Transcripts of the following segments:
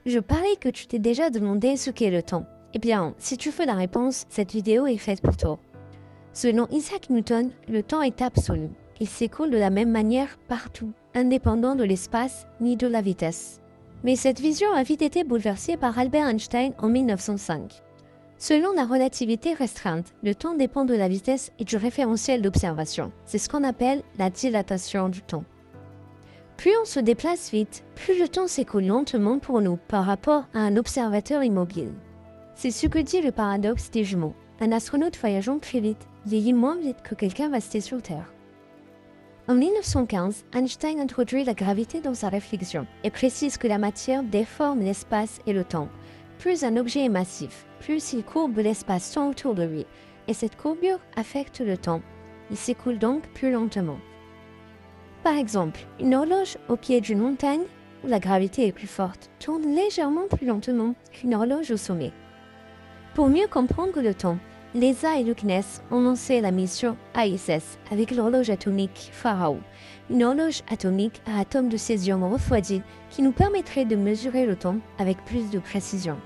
Je parie que tu t'es déjà demandé ce qu'est le temps. Eh bien, si tu veux la réponse, cette vidéo est faite pour toi. Selon Isaac Newton, le temps est absolu. Il s'écoule de la même manière partout, indépendant de l'espace ni de la vitesse. Mais cette vision a vite été bouleversée par Albert Einstein en 1905. Selon la relativité restreinte, le temps dépend de la vitesse et du référentiel d'observation. C'est ce qu'on appelle la dilatation du temps. Plus on se déplace vite, plus le temps s'écoule lentement pour nous par rapport à un observateur immobile. C'est ce que dit le paradoxe des jumeaux. Un astronaute voyageant très vite vieillit moins vite que quelqu'un resté sur Terre. En 1915, Einstein introduit la gravité dans sa réflexion et précise que la matière déforme l'espace et le temps. Plus un objet est massif, plus il courbe l'espace-temps autour de lui, et cette courbure affecte le temps. Il s'écoule donc plus lentement. Par exemple, une horloge au pied d'une montagne, où la gravité est plus forte, tourne légèrement plus lentement qu'une horloge au sommet. Pour mieux comprendre le temps, l'ESA et le CNES ont lancé la mission ISS avec l'horloge atomique Pharao, une horloge atomique à atomes de césium refroidis qui nous permettrait de mesurer le temps avec plus de précision.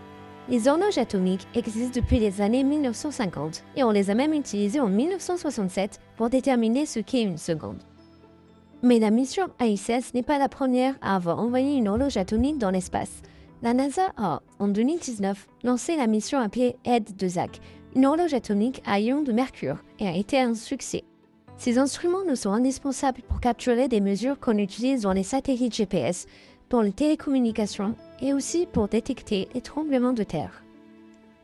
Les horloges atomiques existent depuis les années 1950 et on les a même utilisées en 1967 pour déterminer ce qu'est une seconde. Mais la mission ISS n'est pas la première à avoir envoyé une horloge atomique dans l'espace. La NASA a, en 2019, lancé la mission appelée ED2ZAC, une horloge atomique à ion de mercure, et a été un succès. Ces instruments nous sont indispensables pour capturer des mesures qu'on utilise dans les satellites GPS, dans les télécommunications et aussi pour détecter les tremblements de terre.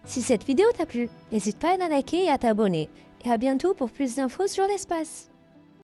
Si cette vidéo t'a plu, n'hésite pas à la liker et à t'abonner. Et à bientôt pour plus d'infos sur l'espace.